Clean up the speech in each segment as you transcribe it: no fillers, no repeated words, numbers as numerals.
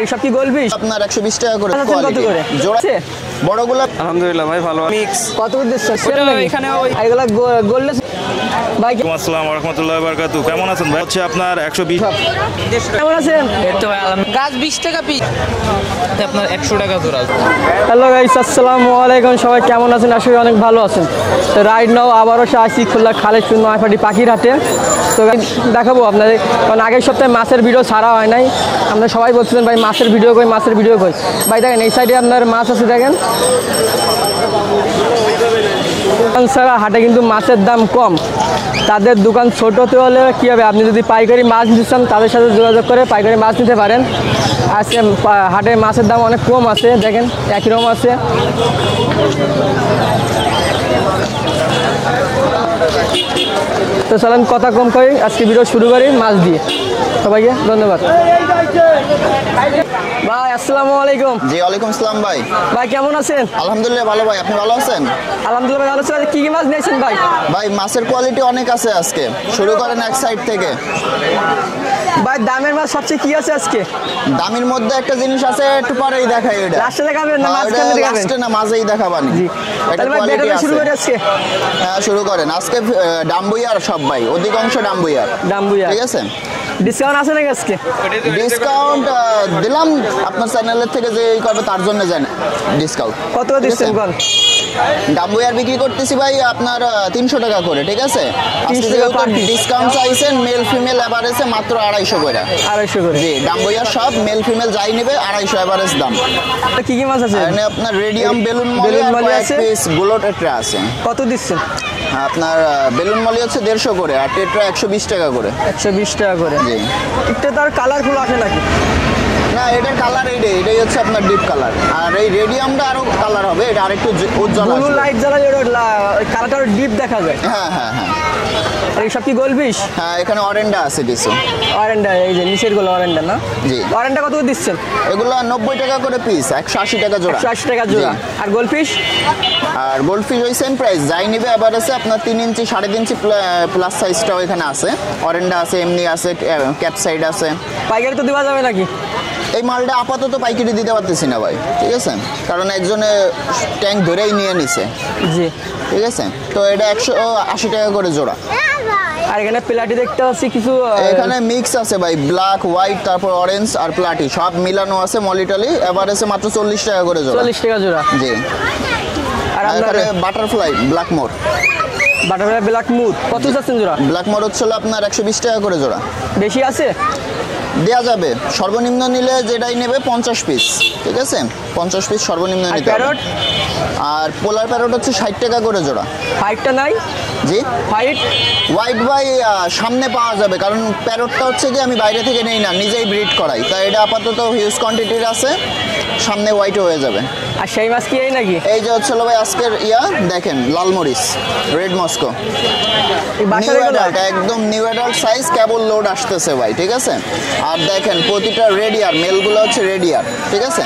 এই সব কি গোলফিশ আপনার 120 টাকা করে কত কোয়ালিটি করে জোড়া বড়গুলো আলহামদুলিল্লাহ ভাই ভালো। মিক্স কত করে দিচ্ছেন এখানে এগুলা গোল্ডলেস ভাই আসসালামু আলাইকুম ওয়া রাহমাতুল্লাহি ওয়া বারাকাতুহু। কেমন আছেন ভাই? হচ্ছে আপনার 120 কেমন আছেন? গাছ 20 টাকা পিস, আপনার 100 টাকা জোড়া। হ্যালো গাইস, আসসালামু আলাইকুম। সবাই কেমন আছেন? আশা করি অনেক ভালো আছেন। তো রাইট নাও আবারও আসি খুলনা খালেশপুর নয়াপাটি পাখির হাটে। তো দেখাবো আপনাদের, কারণ আগের সপ্তাহে মাছের ভিডিও ছাড়া হয় নাই। আমরা সবাই বলছিলেন ভাই মাছের ভিডিও কই, মাছের ভিডিও কই। ভাই দেখেন এই সাইডে আপনার মাছ আছে, দেখেন ছাড়া হাটে কিন্তু মাছের দাম কম। তাদের দোকান ছোটোতে হলে কী হবে, আপনি যদি পাইকারি মাছ নিতে চান তাদের সাথে যোগাযোগ করে পাইকারি মাছ নিতে পারেন। আজকে হাটে মাছের দাম অনেক কম আছে, দেখেন একই রকম আছে। তো চলেন কথা কম করি, আজকে ভিডিও শুরু করি মাছ দিয়ে। সবাইকে ধন্যবাদ। ভাই আসসালামু আলাইকুম। জি ওয়ালাইকুম আসসালাম ভাই। ভাই কেমন আছেন? আলহামদুলিল্লাহ ভালো ভাই, আপনি ভালো আছেন? আলহামদুলিল্লাহ ভালো আছেন। কি কি মাছ নিয়েছেন ভাই? ভাই মাছের কোয়ালিটি অনেক আছে, আজকে শুরু করেন এক সাইড থেকে। ভাই দামের মাছ সবচেয়ে কি আছে আজকে? দামের মধ্যে একটা জিনিস আছে, একটু পরেই দেখাই। এটা লাস্টে দেখাবেন না মাঝখানে দেখাবেন? লাস্টে না, মাঝেই দেখাবানি। জি এটা তাহলে ভাই কোয়ালিটি বেটাটা আছে। শুরু করে আজকে। হ্যাঁ শুরু করেন। আজকে ডাম্বুইয়ার সব ভাই, অধিকাংশ ডাম্বুইয়ার। ডাম্বুইয়ার। ঠিক আছে। ডিসকাউন্ট আছে নাকি আজকে? ডিসকাউন্ট দিলাম আপনার চ্যানেলের থেকে, যে করবে তার জন্য জান ডিসকাউন্ট। কত দিচ্ছেন কোন? ডাম্বুইয়ার বিক্রি করতেছি ভাই আপনার 300 টাকা করে। ঠিক আছে। আজকে যেহেতু ডিসকাউন্ট চাইছেন, মেল ফিমেল এভারেজে মাত্র 250 করে। 250 করে। জি ডাম্বুইয়ার সব মেল ফিমেল যাই নেবে 250 এভারেজ দাম। কি কি মাছ আছে? এখানে আপনার রেডিয়াম বেলুন বেলুন মলি মলি আছে, পিস গুলো টেট্রা আছে। কত দিচ্ছেন? আপনার বেলুন মলি হচ্ছে 150 করে, আর টেট্রা 120 টাকা করে। 120 টাকা করে। জি এটা তার কালারফুল আসে নাকি? না, এটার কালার এটাই হচ্ছে আপনার ডিপ কালার। আর এই রেডিয়ামটা আরো কালার হবে, এটা আরেকটু উজ্জ্বল ব্লু আসবে। লাইট জ্বালালে কালারটা ডিপ দেখা যায়। হ্যাঁ হ্যাঁ হ্যাঁ এই সব কি গোলফিশ? হ্যাঁ এখানে অরেন্ডা আছে কিছু। অরেন্ডা, এই যে নিচের গুলো অরেন্ডা না? জি। অরেন্ডা কত দিচ্ছেন? এগুলো 90 টাকা করে পিস, 180 টাকা জোড়া। 180 টাকা জোড়া। আর গোলফিশ? আর গোল্ডফিশ ওই সেম প্রাইস, যাই নিবে আবার আছে আপনার 3 ইঞ্চি 3.5 ইঞ্চি প্লাস সাইজটাও এখানে আছে। অরেন্ডা আছে, এমনি আছে, ক্যাপসাইড আছে। পাইকারি তো দেওয়া যাবে নাকি? এই মালটা আপাতত পাইকারি দিতে পারতেছি না ভাই। ঠিক আছে, কারণ একজনে ট্যাঙ্ক ধরেই নিয়ে নিছে। জি। ঠিক আছে, তো এটা 180 টাকা করে জোড়া। আর এখানে প্লাটি দেখতে পাচ্ছি কিছু। এখানে মিক্স আছে ভাই, ব্ল্যাক হোয়াইট তারপর অরেঞ্জ আর প্লাটি সব মিলানো আছে। মলিটালি এভারেজে মাত্র 40 টাকা করে জোড়া। 40 টাকা জোড়া। জি। আর আর আপনার এখানে বাটারফ্লাই ব্ল্যাক মোর। বাটারফ্লাই ব্ল্যাক মুড কত যাচ্ছেন জোড়া? ব্ল্যাক মোর হচ্ছে আপনার 120 টাকা করে জোড়া। বেশি আছে? দেয়া যাবে, সর্বনিম্ন নিলে যেটাই নেবে 50 পিস। ঠিক আছে, 50 পিস সর্বনিম্ন নিতে হবে। প্যারট? আর পোলার প্যারট হচ্ছে 60 টাকা করে জোড়া। ফাইটটা নাই? জি। ফাইট হোয়াইট বাই সামনে পাওয়া যাবে, কারণ প্যারটটা হচ্ছে কি আমি বাইরে থেকে নেই না, নিজেই ব্রিড করাই, তাই এটা আপাতত হিউজ কোয়ান্টিটির আছে, সামনে হোয়াইট হয়ে যাবে। আর সেই মাছ কি এই নাকি? এই যে হচ্ছে ভাই আজকের দেখেন লাল মরিচ রেড মস্কো, একদম নিউ অ্যাডাল্ট সাইজ, কেবল লোড আসতেছে ভাই। ঠিক আছে। আর দেখেন প্রতিটা রেডিয়ার, মেলগুলো হচ্ছে রেডিয়ার। ঠিক আছে।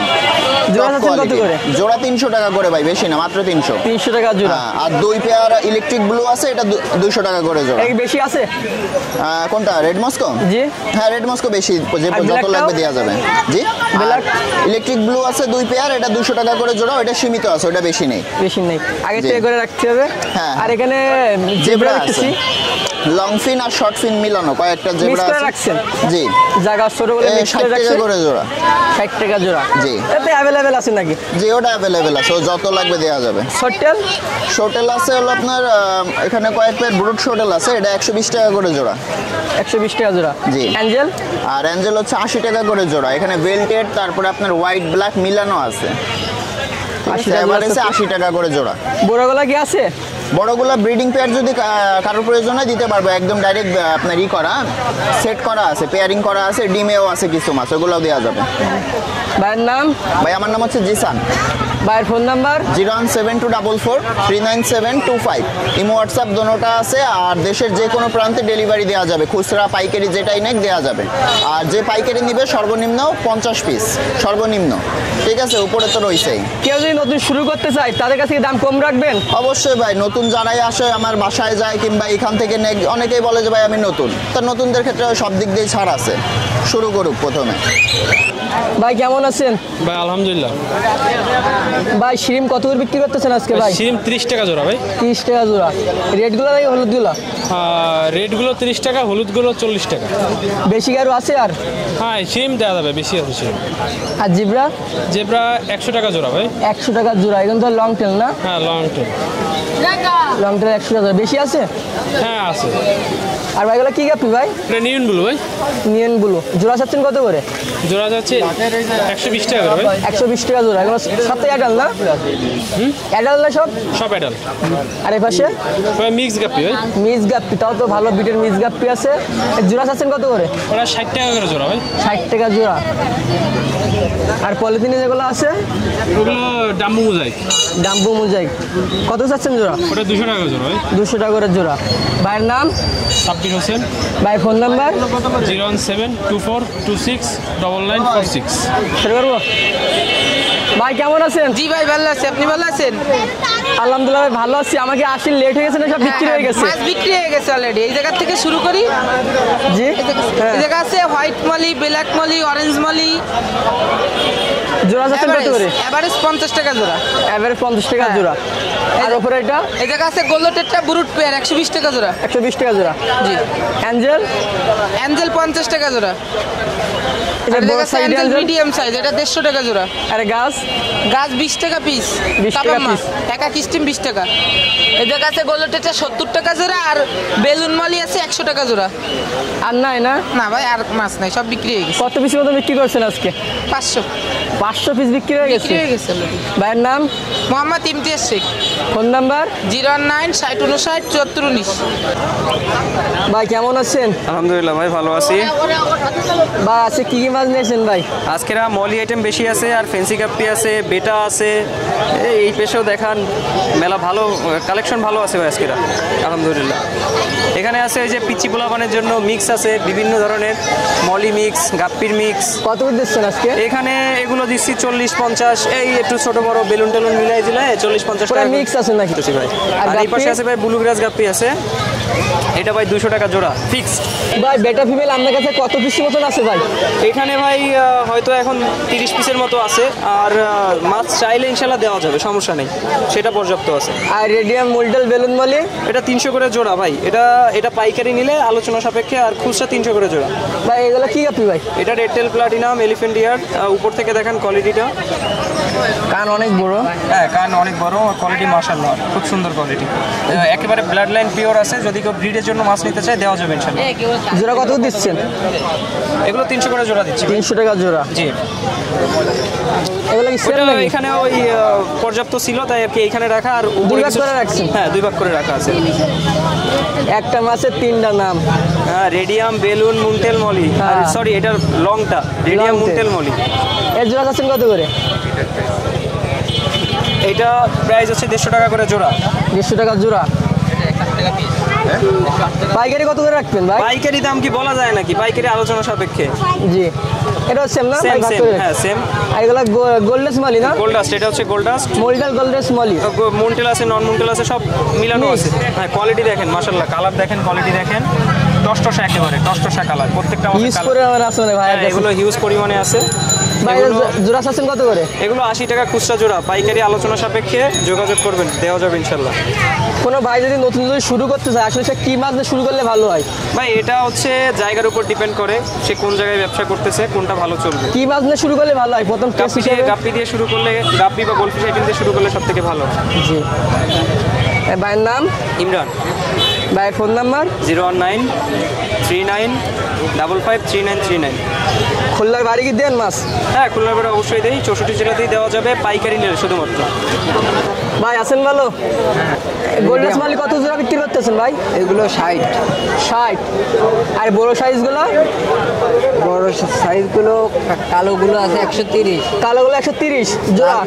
জোড়া 300 টাকা করে ভাই, বেশি না, মাত্র 300 টাকা জোড়া। আর 2 পেয়ার ইলেকট্রিক ব্লু আছে, এটা 200 টাকা করে জোড়া। বেশি আছে কোনটা? Red Moscow? জি। হ্যাঁ রেড মস্কো বেশি, যত লাগবে দেওয়া যাবে। জি। ইলেকট্রিক ব্লু আছে 2 পেয়ার, এটা 200 টাকা করে জোড়া। এটা সীমিত আছে, ওটা বেশি নেই। বেশি নেই, আগে থেকে করে রাখতে হবে। হ্যাঁ। আর এখানে জেব্রা দেখতেছি, লং ফিন আর শর্ট ফিন মিলানো কয়েকটা জেব্রা আছে। রাখছেন? জি। জায়গা ছোট করে 60 টাকা করে জোড়া। 60 টাকা জোড়া। জি। এতে अवेलेबल আছে নাকি? জি ওটা अवेलेबल আছে, যত লাগবে দেওয়া যাবে। শর্টেল? শর্টেল আছে হলো আপনার এখানে কয়েক পেয়ার ব্রুট শর্টেল আছে, এটা 120 টাকা করে জোড়া। 120 টাকা জোড়া। জি। অ্যাঞ্জেল? আর অ্যাঞ্জেল হচ্ছে 80 টাকা করে জোড়া। এখানে ভেলটেড তারপরে আপনার হোয়াইট ব্ল্যাক মিলানো আছে। 80 টাকা করে জোড়া। বড়গুলা কি আছে? বড়গুলা ব্রিডিং পেয়ার যদি কারোর প্রয়োজন হয় দিতে পারবো, একদম ডাইরেক্ট আপনার করা সেট করা আছে, পেয়ারিং করা আছে, ডিমেও আছে কিছু মাছ, ওগুলোও দেওয়া যাবে। ভাইয়ের নাম? ভাই আমার নাম হচ্ছে জিসান। ভাইয়ের ফোন নাম্বার 01724439725। ইমো হোয়াটসঅ্যাপ দোনোটা আছে। আর দেশের যে কোনো প্রান্তে ডেলিভারি দেওয়া যাবে, খুচরা পাইকারি যেটাই নেক দেওয়া যাবে। আর যে পাইকারি নিবে সর্বনিম্ন 50 পিস সর্বনিম্ন, ঠিক আছে? উপরে তো রয়েছেই। কেউ যদি নতুন শুরু করতে চায় তাদের কাছে কি দাম কম রাখবেন? অবশ্যই ভাই, নতুন যারাই আসে আমার বাসায় যায় কিংবা এখান থেকে অনেকেই বলে যে ভাই আমি নতুন, তা নতুনদের ক্ষেত্রে সব দিক দিয়ে ছাড় আছে। শুরু করুক প্রথমে। ভাই কেমন আছেন? ভাই আলহামদুলিল্লাহ। ভাই শিম কত করে বিক্রি করতেছেন আজকে ভাই? সিম 30 টাকা জোড়া ভাই। 30 টাকা জোড়া। রেটগুলো ভাই হলুদগুলো? রেটগুলো 30 টাকা, হলুদগুলো 40 টাকা। বেশি আরও আছে? আর হ্যাঁ সিম দেওয়া যাবে, বেশি আছে সিম। আর জিব্রা? জেব্রা 100 টাকা জোড়া ভাই। 100 টাকা জোড়া। এখন তো লং টেল না? হ্যাঁ লং টেল। লং টেল 100 টাকা। বেশি আছে? হ্যাঁ আছে। আর ভাইগুলো কি গাপি ভাই? এটা নিয়ন ব্লু ভাই। Neon blue. জোড়া চাচ্ছেন কত করে? জোড়া যাচ্ছে 120 টাকা করে ভাই। 120 টাকা জোড়া। এগুলো সাথে অ্যাডাল না? অ্যাডাল না সব? সব অ্যাডাল। আর এই পাশে ভাই মিক্স গাপ্পি ভাই। মিক্স গাপ্পি, তাও তো ভালো বিটের মিক্স গাপ্পি আছে। এর জোড়া চাচ্ছেন কত করে? ওরা 60 টাকা করে জোড়া ভাই। 60 টাকা জোড়া। আর পলিথিনে যেগুলো আছে ওগুলো ডাম্বু মোজাইক। ডাম্বু মোজাইক কত চাচ্ছেন জোড়া? ওটা 200 টাকা জোড়া ভাই। 200 টাকা করে জোড়া। ভাইয়ের নাম? সাব্বির হোসেন। ভাই ফোন নাম্বার? 01724269946। শুরু করবো? ভাই কেমন আছেন? জি ভাই ভালো আছি, আপনি ভালো আছেন? আলহামদুলিল্লাহ ভাই ভালো আছি। আমাকে আসলে লেট হয়ে গেছে না, সব বিক্রি হয়ে গেছে? মাছ বিক্রি হয়ে গেছে অলরেডি। এই জায়গা থেকে শুরু করি। জি হ্যাঁ। এই জায়গা আছে white molly, black molly, orange Moli. জোড়া চাচ্ছেন কত করে? এভারেজ 50 টাকা জোড়া। এভারেজ 50 টাকা জোড়া। আর ওপরে এটা এই জায়গা আছে গোল্ডেরটা ব্রুট পেয়ার 120 টাকা জোড়া। 120 টাকা জোড়া। জি। অ্যাঞ্জেল? অ্যাঞ্জেল 50 টাকা জোড়া। এটা আর বড় দেখা size Angel Angel? Medium size, এটা 150 টাকা জোড়া। আরে গাছ? গাছ 20 টাকা পিস। 20 টাকা কাবাব মাছ piece। একা কিস্টিম 20 টাকা। এই জায়গা আছে গোল্ডেরটা 70 টাকা জোড়া। আর বেলুন মলি আছে 100 টাকা জোড়া। আর নাই না? না ভাই আর মাছ নাই, সব বিক্রি হয়ে গেছে। কত পিসের মতো বিক্রি করছেন আজকে? 500 500 পিস বিক্রি হয়ে গেছে। বিক্রি হয়ে গেছে already। ভাইয়ের নাম? মোহাম্মদ ইমতিয়াজ শেখ। Phone number? 01960597419। ভাই কেমন আছেন? আলহামদুলিল্লাহ ভাই ভালো আছি। ভাই আজকে কি কি মাছ নিয়েছেন ভাই? আজকের মলি আইটেম বেশি আছে, আর ফেন্সি কাপ্পি আছে, বেটা আছে। এই পেশেও দেখান মেলা ভালো কালেকশন ভালো আছে ভাই আজকের আলহামদুলিল্লাহ। এখানে আছে এই যে পিচি পোলাপানের জন্য মিক্স আছে বিভিন্ন ধরনের, মলি মিক্স, গাপ্পির মিক্স। কত করে দিচ্ছেন আজকে? এখানে এগুলো দিচ্ছি 40-50, এই একটু ছোট বড় বেলুন টেলুন মিলাই দিলে 40-50 পুরো টাকা মিক্স আছে নাকি? ভাই। আর আর এই পাশে গাপ্পি? আছে ভাই ব্লু গ্রাস গাপ্পি আছে, এটা ভাই 200 টাকা জোড়া ফিক্সড। ভাই বেটা ফিমেল আপনার কাছে কত পিস মতন আছে ভাই? এখানে ভাই হয়তো এখন 30 পিসের মতো আছে। আর মাছ চাইলে ইনশাল্লাহ দেওয়া যাবে, সমস্যা নেই, সেটা পর্যাপ্ত আছে। আর রেডিয়াম মুলটাল বেলুন মলি? এটা 300 করে জোড়া ভাই। এটা পাইকারি নিলে আলোচনা সাপেক্ষে, আর খুচরা 300 করে জোড়া। ভাই এগুলো কি গাপি ভাই? এটা রেড টেল প্লাটিনাম এলিফ্যান্ট ইয়ার। উপর থেকে দেখেন কোয়ালিটিটা, কান অনেক বড়। হ্যাঁ কান অনেক বড়, কোয়ালিটি মাশাআল্লাহ খুব সুন্দর কোয়ালিটি। একেবারে ব্লাড লাইন পিওর আছে। যদি কেউ ব্রিডের জন্য মাছ নিতে চায় দেওয়া যাবে ইনশাল্লাহ। জোড়া কত দিচ্ছেন? এগুলো 300 করে জোড়া দিচ্ছি। 300 টাকা জোড়া। জি এগুলো কি সেল ওটা নাকি? এখানে ওই পর্যাপ্ত ছিল তাই আর কি এখানে রাখা। আর দুই উপরে ভাগ কিছু- করে রাখছেন? হ্যাঁ 2 ভাগ করে রাখা আছে। একটা মাছের 3টা নাম। হ্যাঁ রেডিয়াম, বেলুন, মুনটেল, মলি। হ্যাঁ। সরি এটার লংটা radium, Long tail। Moontail, molly. এর জোড়া যাচ্ছেন কত করে? এটা প্রাইস হচ্ছে 150 টাকা করে জোড়া। 150 টাকা জোড়া। পাইকারি কত করে রাখবেন ভাই? পাইকারি দাম কি বলা যায় নাকি, পাইকারি আলোচনা সাপেক্ষে। জি এটা সেম না ভাই? সেম ভাগ সেম করে হ্যাঁ সেম। আর এগুলো গোল্ডেস মালি না? গোল্ডাস্ট, এটা হচ্ছে গোল্ডাস্ট। মোল্ডাল গোল্ডেস মালি। মুনটেল আছে, নন মুনটেল আছে, সব মিলানো Mix। আছে। হ্যাঁ কোয়ালিটি দেখেন মাশাআল্লাহ, কালার দেখেন, কোয়ালিটি দেখেন, টসটসা একেবারে টসটসা কালার প্রত্যেকটা আমাদের ইউজ colour। করে আমার আসলে ভাই হ্যাঁ, এগুলো হিউজ পরিমাণে আছে। ভাই এগুলো- জোড়া চাচ্ছেন কত করে? এগুলো 80 টাকা খুচরা জোড়া, পাইকারি আলোচনা সাপেক্ষে যোগাযোগ করবেন, দেওয়া যাবে ইনশাল্লাহ। কোনো ভাই যদি নতুন যদি শুরু করতে চায় আসলে সে কি মাছ দিয়ে শুরু করলে ভালো হয়? ভাই এটা হচ্ছে জায়গার উপর ডিপেন্ড করে, সে কোন জায়গায় ব্যবসা করতেছে, কোনটা ভালো চলবে। কি মাছ দিয়ে শুরু করলে ভালো হয়? প্রথম টেস্ট গাপ্পি দিয়ে শুরু করলে, গাপ্পি বা গোল্ডফিশ আইটেম দিয়ে শুরু করলে সব থেকে ভালো। জি। ভাইয়ের নাম? ইমরান। ভাইয়ের ফোন নাম্বার? 01939553939। খুলনার বাড়ি কি দেন মাছ? হ্যাঁ খুলনার বেড়া অবশ্যই দেই, 64 জেলাতেই দেওয়া যাবে, পাইকারি নিলে শুধুমাত্র। ভাই আছেন ভালো? গোল্ডেন মালি কত জোড়া বিক্রি করতেছেন ভাই? এগুলো 60। 60। আর বড় সাইজগুলো? বড় সাইজগুলো কালোগুলো আছে 130, কালোগুলো 130 জোড়া,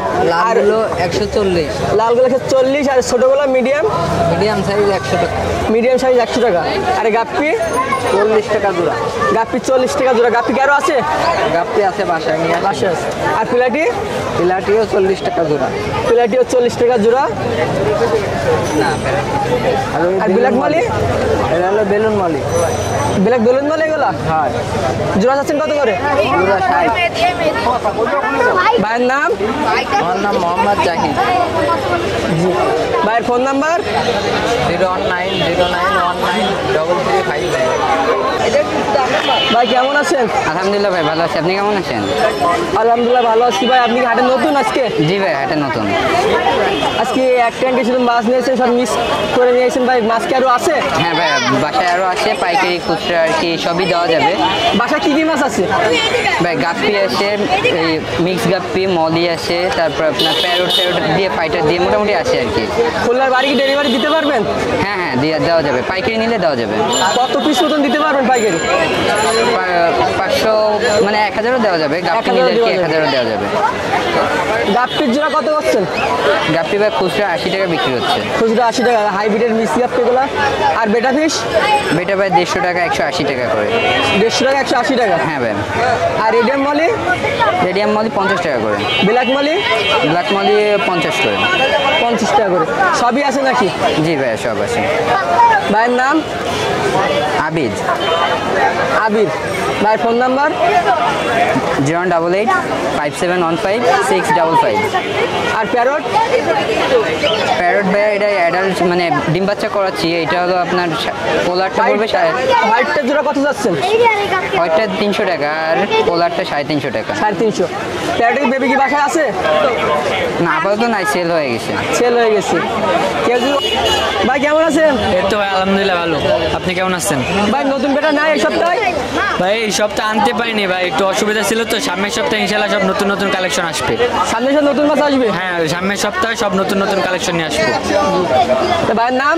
আর লালগুলো 140, লালগুলো 140, আর ছোটগুলো মিডিয়াম? মিডিয়াম সাইজ 100 টাকা। মিডিয়াম সাইজ 100 টাকা। আর গাপ্পি? 40 টাকা জোড়া। গাপ্পি 40 টাকা জোড়া। গাপ্পি কি আরো আছে? গাপ্পি আছে, বাসায় নিয়ে আসি। বাসা আছে। আর পিলাটি? পিলাটিও 40 টাকা জোড়া। পিলাটিও 40 টাকা জোড়া। না, আর ব্ল্যাক মালি? এটা হলো বেলুন মালি। ব্ল্যাক বেলুন মালি এগুলো? হ্যাঁ, জোড়া যাচ্ছেন কত করে? জোড়া 60। ভাইয়ের নাম? আমার নাম মোহাম্মদ জাহিদ। ভাইয়ের ফোন নাম্বার? 01909193355। ভাই কেমন আছেন? আলহামদুলিল্লাহ ভাই ভালো আছি, আপনি কেমন আছেন? আলহামদুলিল্লাহ ভালো আছি ভাই। আপনি কি হাটে নতুন আজকে? জি ভাই হাটে নতুন। আজকে এক ট্যাঙ্কে শুধু মাছ নিয়েছেন, সব মিক্স করে নিয়েছেন ভাই। মাছ কি আরো আছে? হ্যাঁ ভাই বাসায় আরও আছে, পাইকারি খুচরা আর কি সবই দেওয়া যাবে। বাসায় কি কি মাছ আছে? ভাই গাপ্পি আছে, এই মিক্স গাপ্পি, মলি আছে, তারপর আপনার প্যারোট দিয়ে ফাইটার দিয়ে মোটামুটি আছে আর কি। খুলনার বাড়ি কি ডেলিভারি দিতে পারবেন? হ্যাঁ হ্যাঁ দেওয়া যাবে, পাইকারি নিলে দেওয়া যাবে। কত পিস মতন দিতে পারবেন পাইকারি? 500 মানে 1000ও দেওয়া যাবে, গাপ্পি নিলে আর কি 1000ও দেওয়া যাবে। গাপ্পির জোড়া কত করছেন? গাপ্পি ভাই খুচরা 80 টাকা বিক্রি হচ্ছে। খুচরা 80 টাকা। হাইব্রিডের মিক্স গাপ্পিগুলো? আর বেটা ফিশ? বেটা ভাই 150 টাকা 180 টাকা করে। 150 টাকা 180 টাকা। হ্যাঁ ভাই। আর রেডিয়াম মালি? রেডিয়াম মালি 50 টাকা করে। ব্ল্যাক মালি? ব্ল্যাক মালি 50 করে। 50 টাকা করে। সবই আছে নাকি? জি ভাই সব আছে। ভাইয়ের নাম? আবিদ। আবির। ভাইয়ের ফোন নাম্বার? 0885715 655। আর প্যারট? প্যারট ভাই এটা অ্যাডাল্ট মানে ডিম বাচ্চা করাচ্ছি, এটা হলো আপনার পোলারটা পড়বে হোয়াইটটা জোড়া কত যাচ্ছেন? হোয়াইটটা 300 টাকা আর পোলারটা 350 টাকা। 350। প্যারটের বেবি কি বাসায় আছে? না আপাতত নাই, সেল হয়ে গেছে। সেল হয়ে গেছে। কেউ যদি ভাই কেমন আছেন? এই তো ভাই আলহামদুলিল্লাহ ভালো, আপনি কেমন আছেন? ভাই নতুন বেটা নাই এই সপ্তাহে? ভাই এই সপ্তাহে আনতে পারিনি ভাই, একটু অসুবিধা ছিল তো। সামনের সপ্তাহে ইনশাল্লাহ সব নতুন নতুন কালেকশন আসবে। সামনে সব নতুন মাছ আসবে? হ্যাঁ সামনের সপ্তাহে সব নতুন নতুন কালেকশন নিয়ে আসবো। তা ভাইয়ের নাম?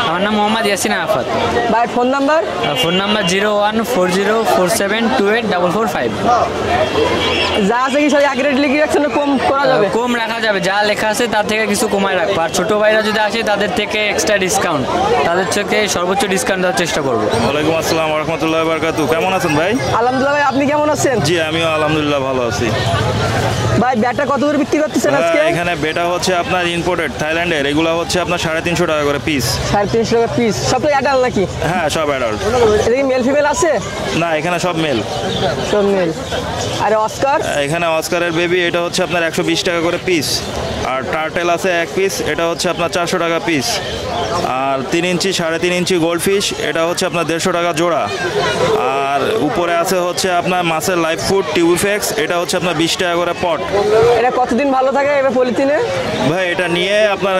আমার নাম মোহাম্মদ ইয়াসিন আরাফাত। ভাইয়ের ফোন নাম্বার? Phone number 01404747445। যা আছে কি সব এক রেট লিখে রাখছেন, কম করা যাবে? কম রাখা যাবে, যা লেখা আছে তার থেকে কিছু কমায় রাখবো। আর ছোটো ভাইরা যদি আসে তাদের থেকে এক্সট্রা ডিসকাউন্ট, তাদের থেকে সর্বোচ্চ ডিসকাউন্ট দেওয়ার চেষ্টা করবো। ওয়ালাইকুম আসসালাম রহমতুল্লাহ বারকাতু। কেমন আছেন ভাই? আলহামদুলিল্লাহ ভাই, আপনি কেমন আছেন? জি আমিও আলহামদুলিল্লাহ ভালো আছি। ভাই ব্যাটটা কত করে বিক্রি করতেছেন আজকে? এখানে বেটা হচ্ছে আপনার ইম্পোর্টেড থাইল্যান্ডের, এগুলো হচ্ছে আপনার 350 টাকা করে পিস। 350 টাকা পিস। সব তো অ্যাডাল্ট নাকি? হ্যাঁ সব অ্যাডাল্ট। এটা কি মেল ফিমেল আছে? না এখানে সব মেল। সব মেল। আর অস্কার? এখানে অস্কারের বেবি এটা হচ্ছে আপনার 120 টাকা করে পিস। আর টার্টেল আছে 1 পিস, এটা হচ্ছে আপনার 400 টাকা পিস। আর 3 ইঞ্চি 3.5 ইঞ্চি গোল্ড ফিশ, এটা হচ্ছে আপনার 150 টাকা জোড়া। আর উপরে আছে হচ্ছে আপনার মাছের লাইফ ফুড টিউবিফেক্স, এটা হচ্ছে আপনার 20 টাকা করে পট। এটা কতদিন ভালো থাকে এবার পলিথিনে? ভাই এটা নিয়ে আপনার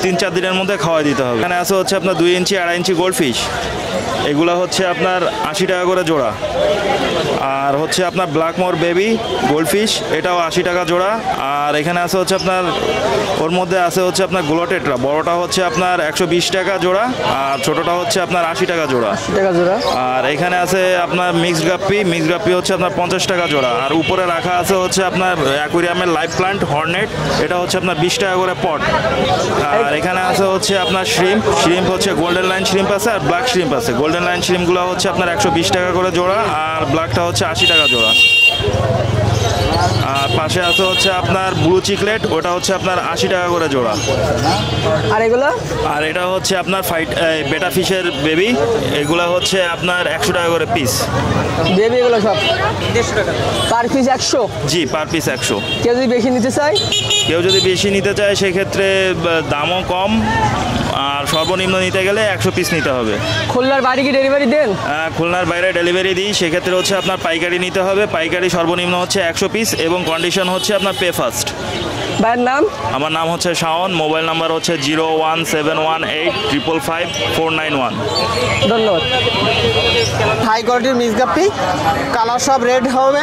3-4 দিনের মধ্যে খাওয়াই দিতে হবে। এখানে আছে হচ্ছে আপনার 2 ইঞ্চি 2.5 ইঞ্চি গোল্ড ফিশ, এগুলো হচ্ছে আপনার 80 টাকা করে জোড়া। আর হচ্ছে আপনার ব্ল্যাকমোর বেবি গোল্ডফিশ, এটাও 80 টাকা জোড়া। আর এখানে আছে হচ্ছে আপনার ওর মধ্যে আছে হচ্ছে আপনার গ্লোটেটরা, বড়টা হচ্ছে আপনার 120 টাকা জোড়া আর ছোটটা হচ্ছে আপনার 80 টাকা জোড়া। 80 টাকা জোড়া। আর এখানে আছে আপনার মিক্সড গাপ্পি হচ্ছে আপনার 50 টাকা জোড়া। আর উপরে রাখা আছে হচ্ছে আপনার অ্যাকুয়ারিয়ামের লাইফ প্লান্ট হর্নেট, এটা হচ্ছে আপনার 20 টাকা করে পট। আর এখানে আছে হচ্ছে আপনার শ্রিম্প হচ্ছে গোল্ডেন লাইন শ্রিম্প আছে আর ব্ল্যাক শ্রিম্প আছে। গোল্ডেন লাইন শ্রিম্পগুলো হচ্ছে আপনার 120 টাকা করে জোড়া আর ব্ল্যাকটা হচ্ছে 80 টাকা জোড়া। আর পাশে আছে হচ্ছে আপনার ব্লু চিকলেট, ওটা হচ্ছে আপনার 80 টাকা করে জোড়া। আর এগুলো? আর এটা হচ্ছে আপনার বেটা ফিশের বেবি, এগুলো হচ্ছে আপনার 100 টাকা করে পিস। বেবি এগুলো সব 150 টাকা পার পিস? 100? জি পার পিস 100। কেউ যদি বেশি নিতে চায়? কেউ যদি বেশি নিতে চায় সেক্ষেত্রে দামও কম, আর সর্বনিম্ন নিতে গেলে 100 পিস নিতে হবে। খুলনার বাড়ি কি ডেলিভারি দেন? খুলনার বাইরে ডেলিভারি দিই, সেক্ষেত্রে হচ্ছে আপনার পাইকারি নিতে হবে। পাইকারি সর্বনিম্ন হচ্ছে 100 পিস এবং কন্ডিশন হচ্ছে আপনার পে ফার্স্ট। ভাইয়ের নাম? আমার নাম হচ্ছে শাওন, মোবাইল নাম্বার হচ্ছে 01718554991। ধন্যবাদ। হাই কোয়ালিটির মিক্স গাপ্পি, কালার সব রেড হবে,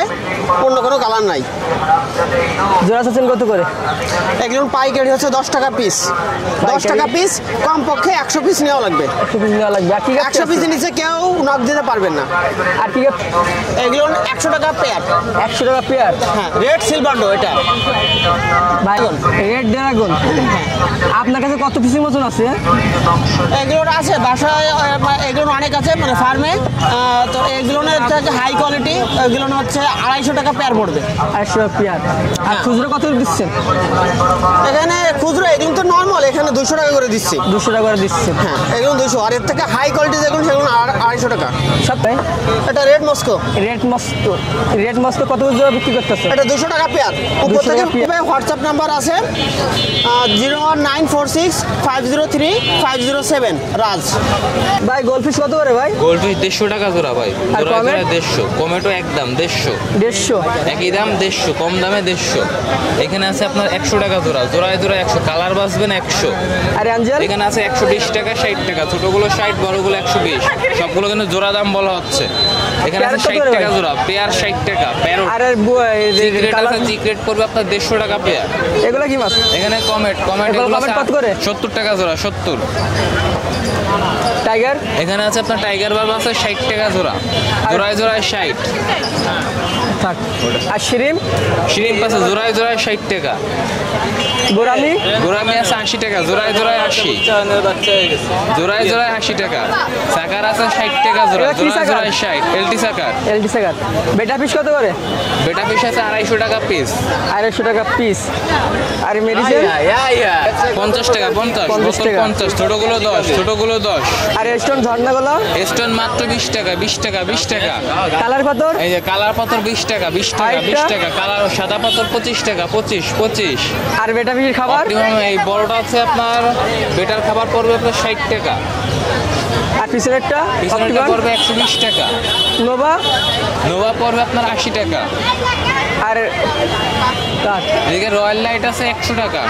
অন্য কোনো কালার নাই। জোড়া চাচ্ছেন কত করে? এগুলো পাইকারি হচ্ছে 10 টাকা পিস। 10 টাকা পিস, কমপক্ষে 100 পিস নেওয়া লাগবে। 100 পিস নেওয়া লাগবে। আর ঠিক আছে, 100 পিসের নিচে কেউ নক দিতে পারবেন না। আর ঠিক আছে, এগুলো 100 টাকা পেয়ার। 100 টাকা পেয়ার। হ্যাঁ, রেড সিলভার ডো এটা। ভাই রেড ড্রাগন আপনার কাছে কত পিসের মতন আছে? এগুলো আছে বাসায়, এগুলো অনেক আছে মানে ফার্মে। তো এগুলো হচ্ছে হাই কোয়ালিটি, এগুলো হচ্ছে 250 টাকা পেয়ার পড়বে। 250 টাকা পেয়ার। আর খুচরো কত দিচ্ছেন? এখানে খুচরো এগুলো তো নর্মাল, এখানে 200 টাকা করে দিচ্ছি। 200 টাকা করে দিচ্ছেন? হ্যাঁ, এগুলো 200। আর এর থেকে হাই কোয়ালিটি যেগুলো সেগুলো 250 টাকা। সব তাই? এটা red Moscow. Red Moscow, red Moscow কত জোড়া বিক্রি করতেছে? এটা 200 টাকা পেয়ার। উপর 200 থেকে টাকা পেয়ার। হোয়াটসঅ্যাপ নাম্বার আছে 01946503507 রাজ। ভাই গোলফিশ কত করে ভাই? গোল্ডফিশ 150 টাকা জোড়া ভাই। আর জোড়া কমেট? জোড়া 150, কমেটো একদম 150। 150 একই দাম 150, কম দামে 150। এখানে আছে আপনার 100 টাকা জোড়া, জোড়ায় জোড়া 100, কালার বাসবেন 100। আর অ্যাঞ্জেল? এখানে আছে 120 টাকা, 60 টাকা, ছোটগুলো 60, বড়গুলো 120। সবগুলো কিন্তু জোড়া দাম বলা হচ্ছে। এখানে আছে প্যারট কত 60 করে টাকা ভাই? জোড়া, পেয়ার 60 টাকা। প্যারট আর সিক্রেট কালার আছে, সিক্রেট পড়বে আপনার 150 টাকা পেয়ার। এগুলো কি মাছ? এখানে কমেট, কমেট এগুলো এগুলো কমেট কত করে? 70 টাকা জোড়া, 70। টাইগার? এখানে আছে আপনার টাইগার বার্ব আছে 60 টাকা জোড়া, জোড়ায় জোড়ায় 60। থাক। আর শিরিম? শ্রিম্প আছে জোড়ায় জোড়ায় 60 টাকা। গোরামি? গোরামি আছে 80 টাকা, জোড়ায় জোড়ায় 80। জোড়ায় জোড়ায় 80 টাকা। সাকার আছে 60 টাকা জোড়া, এগুলো কি জোড়ায় সাকার? জোড়ায় 60। এলটি সাকার। এলটি সাকার। বেটা পিস কত করে? বেটা পিস আছে 250 টাকা পিস। 250 টাকা পিস। আর মেডিসিন? 50 টাকা, 50 50 বোতল টাকা। 50, ছোটগুলো 10, ছোটগুলো 10। আর স্টোন ঝর্ণাগুলো? স্টোন মাত্র 20 টাকা, 20 টাকা, 20 টাকা। কালার পাথর? এই যে কালার পাথর 20 টাকা, 20 টাকা, 20 টাকা। কালার সাদা পাথর 25 টাকা, 25। আর বেটা পিসের খাবার? অপটিমাম এই বড়টা আছে আপনার, বেটার খাবার পড়বে আপনার 60 টাকা। আর পিছনেরটা? পিছনেরটা পড়বে 120 টাকা। নোভা? নোভা পড়বে আপনার 80 টাকা। আর এদিকে রয়্যাল লাইট আছে 100 টাকা।